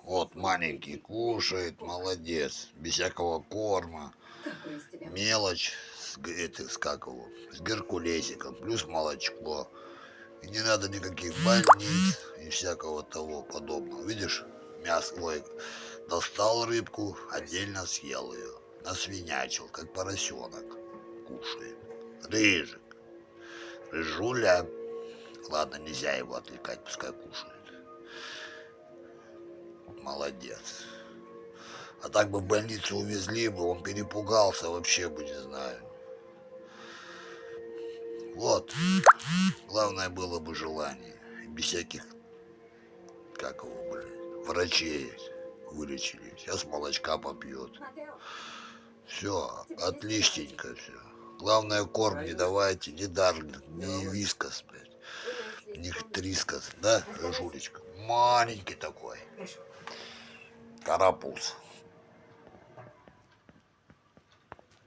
Вот маленький кушает, молодец, без всякого корма. Мелочь как его, с геркулесиком, плюс молочко. И не надо никаких больниц и всякого того подобного. Видишь, мясо, ой, достал рыбку, отдельно съел ее. Насвинячил, как поросенок. Кушает. Рыжик. Рыжуля. Ладно, нельзя его отвлекать, пускай кушает. Молодец. А так бы в больницу увезли бы, он перепугался вообще бы, не знаю. Вот. Главное было бы желание. Без всяких, как его, блин, врачей вылечили. Сейчас молочка попьет. Все, отличненько все. Главное, корм не давайте, ни Дарлинг, ни Вискас, блядь, ни Трискас, да, Жулечка? Маленький такой. Карапуз.